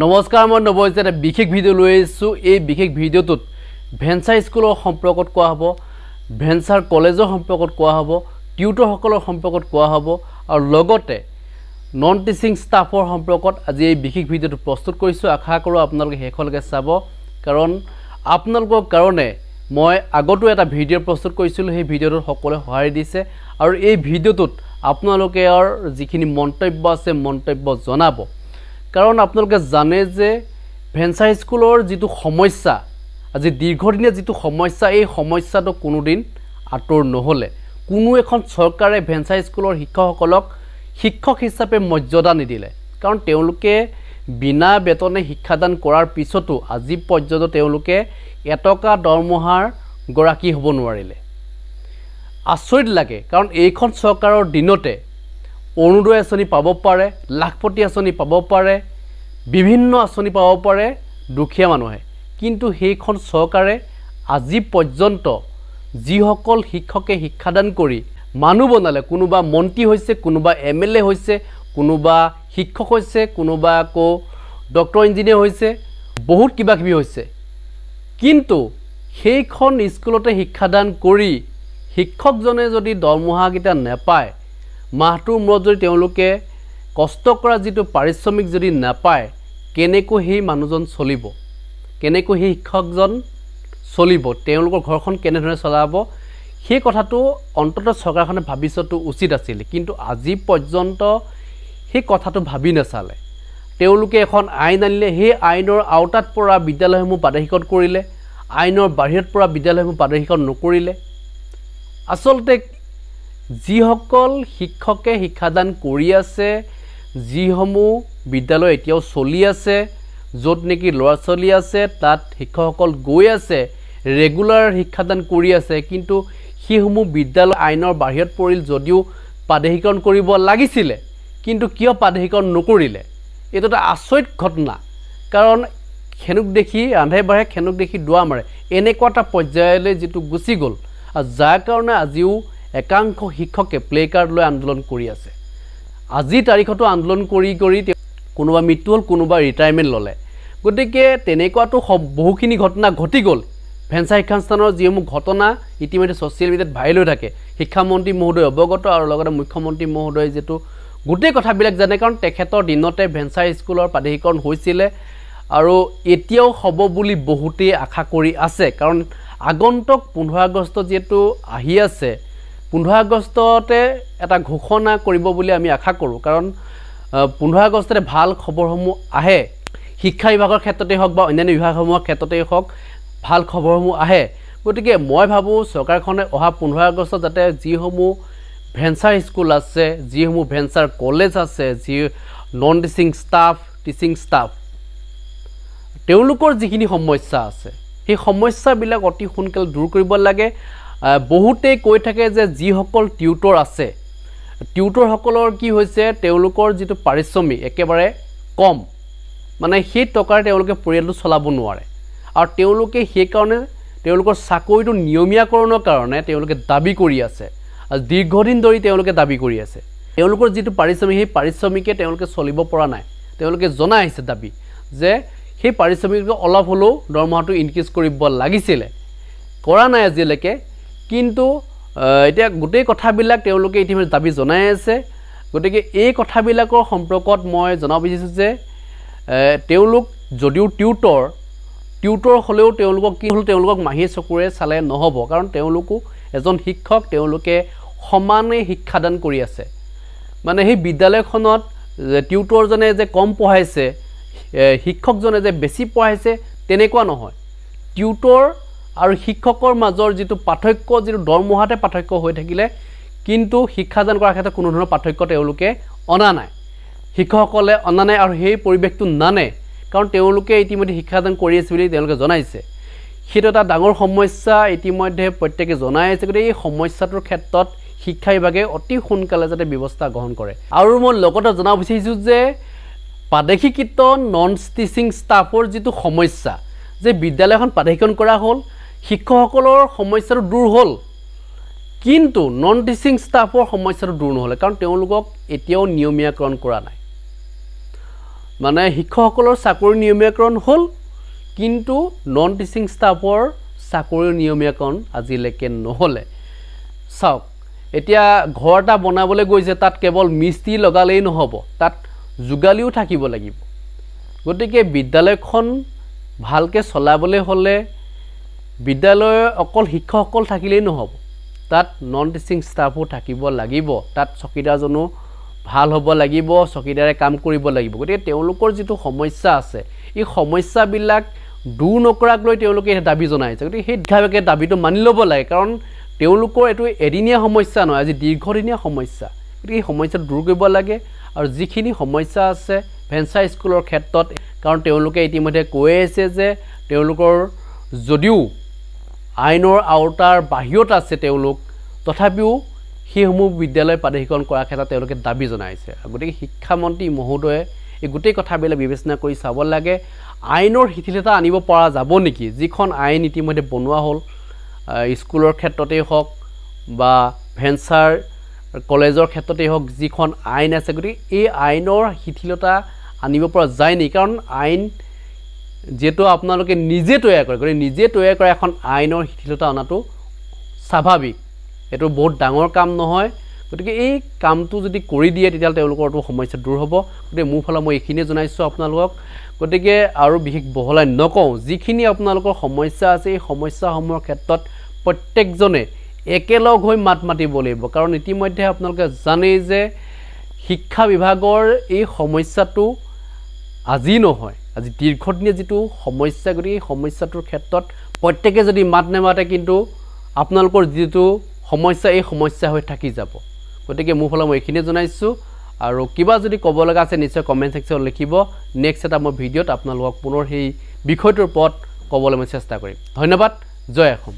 নমস্কাৰ মই নবজ এটা বিশেষ ভিডিও লৈ আছো এই বিশেষ ভিডিওটোত ভেঞ্চাৰ স্কুলৰ সম্পৰ্কত কোৱা হ'ব ভেঞ্চাৰ কলেজৰ সম্পৰ্কত কোৱা হ'ব টিউটৰ সকলৰ সম্পৰ্কত কোৱা হ'ব আৰু লগতে নন টিচিং ষ্টাফৰ সম্পৰ্কত আজি এই বিশেষ ভিডিওটো প্ৰস্তুত কৰিছো আশা কৰো আপোনালোকে হেখলকে চাব কাৰণ আপোনালোকৰ কাৰণে মই আগতো এটা ভিডিও প্ৰস্তুত কৰিছিলো সেই ভিডিওটো সকলে সহায় দিছে আৰু এই ভিডিওটোত আপোনালোকে যিখিনি মন্তব্য আছে মন্তব্য জনাব কাৰণ আপোনালোকে জানে যে ভেঞ্চাৰ স্কুলৰ যেটো সমস্যা আজি দীৰ্ঘদিনীয়া যেটো সমস্যা এই সমস্যাটো কোনোদিন আতৰ নহলে কোনো এখন চৰকাৰে ভেঞ্চাৰ স্কুলৰ শিক্ষকসকলক শিক্ষক হিচাপে মৰ্যাদা নিদিলে কাৰণ তেওঁলোকে বিনা বেতনে শিক্ষাদান কৰাৰ পিছতো আজি পৰ্যন্ত তেওঁলোকে এটকা দৰমহাৰ গৰাকী হ'ব নোৱাৰিলে আচৰিত লাগে কাৰণ এইখন চৰকাৰৰ দিনতে অৰুণোদয় আঁচনি পাব পাৰে লাখপতি আঁচনি পাব পাৰে বিভিন্ন আঁচনি পাব পাৰে দুখীয়া মানুহে কিন্তু সেইখন চৰকাৰে আজি পৰ্যন্ত যিসকল শিক্ষকে শিক্ষাদান কৰি মানুহ বনালে কোনোবা মন্ত্ৰী হৈছে কোনোবা এমএলএ হৈছে কোনোবা শিক্ষক হৈছে কোনোবা কো ডক্টৰ ইঞ্জিনিয়াৰ হৈছে বহুত কিবা কিবি হৈছে কিন্তু সেইখন স্কুলতে শিক্ষাদান কৰি শিক্ষকজনে যদি দৰমহা কিটা নেপায় মাহটোৰ মূৰত যদি তেওঁলোকে কষ্ট কৰা যেটো পাৰিশ্ৰমিক যদি নাপায় কেনেকৈ সেই মানুহজন চলিব কেনেকৈ সেই শিক্ষকজন চলিব তেওঁলোকৰ ঘৰখন কেনেধৰণে চলাব সেই কথাটো অন্তত চৰকাৰখনে ভাবিছটো উচিত আছিল কিন্তু আজি পৰ্যন্ত সেই কথাটো ভাবি নাচালে তেওঁলোকে এখন আইন আনিলে সেই আইনৰ আওতাত পৰা বিদ্যালয়সমূহ বাধ্যকৰণ কৰিলে আইনৰ বাহিৰত পৰা বিদ্যালয়সমূহ বাধ্যকৰণ নকৰিলে আসলতে যিসকল শিক্ষকে শিক্ষাদান কৰি আছে যিসমূহ বিদ্যালয় এতিয়াও চলি আছে য'ত নেকি ল'ৰা ছোৱালী আছে তাত শিক্ষকসকল গৈ আছে ৰেগুলাৰ শিক্ষাদান কৰি আছে কিন্তু সেইসমূহ বিদ্যালয় আইনৰ বাহিৰত পৰিল যদিও বাধ্যকৰণ কৰিব লাগিছিল কিন্তু কিয় বাধ্যকৰণ নকৰিলে এইটো এটা আচৰিত ঘটনা কাৰণ খেনুক দেখি আন্ধে বাঢ়ে খেনুক দেখি দুৱা মাৰে এনেকুৱা এটা পৰ্যায়লৈ যেটো গুচি গ'ল আৰু যাৰ কাৰণে আজিও একাংশ শিক্ষকে প্লে কাৰ্ড লৈ আন্দোলন কৰি আছে আজি তাৰিখতো আন্দোলন কৰি কোনোবা মৃত্যু হল কোনোবা ৰিটায়াৰমেন্ট ললে গতিকে তেনেকুৱাটো বহুখিনি ঘটনা ঘটি গ'ল ভেঞ্চাৰ শিক্ষানুষ্ঠানৰ যিসমূহ ঘটনা ইতিমধ্যে ছ'চিয়েল মিডিয়াত ভাইৰেল হৈ থাকে শিক্ষামন্ত্ৰী মহোদয় অৱগত আৰু লগতে মুখ্যমন্ত্ৰী মহোদয় যেটো গোটেই কথাবিলাক জানে কাৰণ তেখেতৰ দিনতে ভেঞ্চাৰ স্কুলৰ বাধ্যকৰণ হৈছিল আৰু এতিয়াও হ'ব বুলি বহুতেই আশা কৰি আছে কাৰণ আগন্তুক 15 আগষ্ট যেটো আহি আছে 15 আগষ্টতে এটা ঘোষণা কৰিব বুলি আমি আশা কৰোঁ কাৰণ 15 আগষ্টতে ভাল খবৰসমূহ আহে শিক্ষা বিভাগৰ ক্ষেত্ৰতে হওক বা অন্যান্য বিভাগসমূহৰ ক্ষেত্ৰতে হওক ভাল খবৰসমূহ আহে গতিকে মই ভাবো চৰকাৰখনে অহা 15 আগষ্ট যাতে যিসমূহ ভেঞ্চাৰ স্কুল আছে যিসমূহ ভেঞ্চাৰ কলেজ আছে যি নন টিচিং ষ্টাফ তেওঁলোকৰ যিখিনি সমস্যা আছে সেই সমস্যাবিলাক অতি সোনকালে দূৰ কৰিব লাগে বহুতে কৈ থাকে যে যিসকল টিউটৰ আছে টিউটৰ সকলৰ কি হৈছে তেওঁলোকৰ যেটো পাৰিশ্ৰমিক একেবাৰে কম মানে সেই টকাৰ তেওঁলোকে পৰিয়ালটো চলাব নোৱাৰে আৰু তেওঁলোকে সেই কাৰণে তেওঁলোকৰ চাকৰিটো নিয়মীয়াকৰণৰ কাৰণে তেওঁলোকে দাবী কৰি আছে আৰু দীৰ্ঘদিন ধৰি তেওঁলোকে দাবী কৰি আছে তেওঁলোকৰ যেটো পাৰিশ্ৰমিক সেই পাৰিশ্ৰমিকে তেওঁলোকে চলিব পৰা নাই তেওঁলোকে জনাই আহিছে দাবী যে সেই পাৰিশ্ৰমিক অলপ হলো দৰমহাটো ইনক্ৰিজ কৰিব লাগিছিল কৰা নাই আজিলৈকে কিন্তু এতিয়া গোটেই কথাবিলাক তেওঁলোকে ইতিমধ্যে দাবী জনাই আছে গতিকে এই কথাবিলাকৰ সম্পৰ্কত মই জনাব বিচাৰিছো যে তেওঁলোক যদিও টিউটৰ হলেও তেওঁলোকক কি হল তেওঁলোকক মাহি চকুৰে চালে নহব কাৰণ তেওঁলোকো এজন শিক্ষক তেওঁলোকে সমানে শিক্ষাদান কৰি আছে মানে সেই বিদ্যালয়খনত টিউটৰজনে যে কম পঢ়াইছে শিক্ষকজনে যে বেছি পঢ়াইছে তেনেকুৱা নহয় টিউটৰ আৰু শিক্ষকৰ মাজৰ যেটো পাৰ্থক্য যেটো দৰমহাতে পাৰ্থক্য হৈ থাকিলে কিন্তু শিক্ষাদান কৰাৰ ক্ষেত্ৰত কোনো ধৰণৰ পাৰ্থক্য তেওঁলোকে অনা নাই শিক্ষকসকলে অনা নাই আৰু সেই পৰিৱেশটো নানে কাৰণ তেওঁলোকে ইতিমধ্যে শিক্ষাদান কৰি আছে বুলি তেওঁলোকে জনাইছে সেইটো এটা ডাঙৰ সমস্যা ইতিমধ্যে প্ৰত্যেকে জনাই আছে গতিকে এই সমস্যাটোৰ ক্ষেত্ৰত শিক্ষা বিভাগে অতি সোনকালে যাতে ব্যৱস্থা গ্ৰহণ কৰে আৰু মই লগতে জনাব বিচাৰিছো যে পাদেশীকৃত নন টিচিং ষ্টাফৰ যেটো সমস্যা যে বিদ্যালয়খন পাদেশীকৰণ কৰা হ'ল শিক্ষকসকলৰ সমস্যাটো দূৰ হ'ল কিন্তু নন টিচিং ষ্টাফৰ সমস্যাটো দূৰ নহলে কাৰণ তেওঁলোকক এতিয়াও নিয়মীয়াকৰণ কৰা নাই মানে শিক্ষকসকলৰ চাকৰি নিয়মীয়াকৰণ হ'ল কিন্তু নন টিচিং ষ্টাফৰ চাকৰি নিয়মীয়াকৰণ আজিলৈকে নহ'লে চাওক এতিয়া ঘৰ এটা বনাবলৈ গৈছে তাত কেৱল মিস্ত্ৰী লগালেই নহ'ব তাত যোগালীও থাকিব লাগিব গতিকে বিদ্যালয়খন ভালকৈ চলাবলৈ হ'লে বিদ্যালয়ৰ অকল শিক্ষকসকল থাকিলেই নহ'ব তাত নন টিচিং ষ্টাফো থাকিব লাগিব তাত চকীদাৰজনো ভাল হ'ব লাগিব চকীদাৰে কাম কৰিব লাগিব গতিকে তেওঁলোকৰ যিটো সমস্যা আছে এই সমস্যাবিলাক দূৰ নকৰাকৈ তেওঁলোকে দাবী জনাইছে গতিকে সেই শিক্ষাবিভাগে দাবীটো মানি ল'ব লাগে কাৰণ তেওঁলোকৰ এইটো এদিনীয়া সমস্যা নহয় আজি দীৰ্ঘদিনীয়া সমস্যা গতিকে এই সমস্যাটো দূৰ কৰিব লাগে আৰু যিখিনি সমস্যা আছে ভেঞ্চাৰ স্কুলৰ ক্ষেত্ৰত কাৰণ তেওঁলোকে ইতিমধ্যে কৈ আছে যে তেওঁলোকৰ যদিও আইনৰ আওতাৰ বাহিৰত আছে তেওঁলোক তথাপিও সেইসমূহ বিদ্যালয় প্ৰাধিকৰণ কৰাৰ ক্ষেত্ৰত তেওঁলোকে দাবী জনাইছে গতিকে শিক্ষামন্ত্ৰী মহোদয়ে এই গোটেই কথাবিলাক বিবেচনা কৰি চাব লাগে আইনৰ শিথিলতা আনিব পৰা যাব নেকি যিখন আইন ইতিমধ্যে বনোৱা হ'ল স্কুলৰ ক্ষেত্ৰতেই হওক বা ভেঞ্চাৰ কলেজৰ ক্ষেত্ৰতেই হওক যিখন আইন আছে গতিকে এই আইনৰ শিথিলতা আনিব পৰা যায় নেকি কাৰণ আইন যেটো আপোনালোকে নিজে তৈয়াৰ কৰে গতিকে নিজে তৈয়াৰ কৰা এখন আইনৰ শিথিলতা অনাটো স্বাভাৱিক এটো বহুত ডাঙৰ কাম নহয় গতিকে এই কামটো যদি কৰি দিয়ে তেতিয়াহ'লে তেওঁলোকৰটো সমস্যা দূৰ হ'ব গতিকে মোৰ ফালে মই এইখিনি জনাইছোঁ আপোনালোকক গতিকে আৰু বিশেষ বহলাই নকওঁ যিখিনি আপোনালোকৰ সমস্যা আছে এই সমস্যাসমূহৰ ক্ষেত্ৰত প্ৰত্যেকজনে একেলগ হৈ মাত মাতিব লাগিব কাৰণ ইতিমধ্যে আপোনালোকে জানেই যে শিক্ষা বিভাগৰ এই সমস্যাটো আজি নহয় আজি দীৰ্ঘদিনীয়া যিটো সমস্যা গতিকে এই সমস্যাটোৰ ক্ষেত্ৰত প্ৰত্যেকে যদি মাত নেমাতে কিন্তু আপোনালোকৰ যিটো সমস্যা এই সমস্যা হৈ থাকি যাব গতিকে মোৰ ফালে মই এইখিনি জনাইছোঁ আৰু কিবা যদি ক'ব লগা আছে নিশ্চয় কমেণ্ট সেকশ্যনত লিখিব নেক্সট এটা মই ভিডিঅ'ত আপোনালোকক পুনৰ সেই বিষয়টোৰ ওপৰত ক'বলৈ মই চেষ্টা কৰিম ধন্যবাদ জয় অসম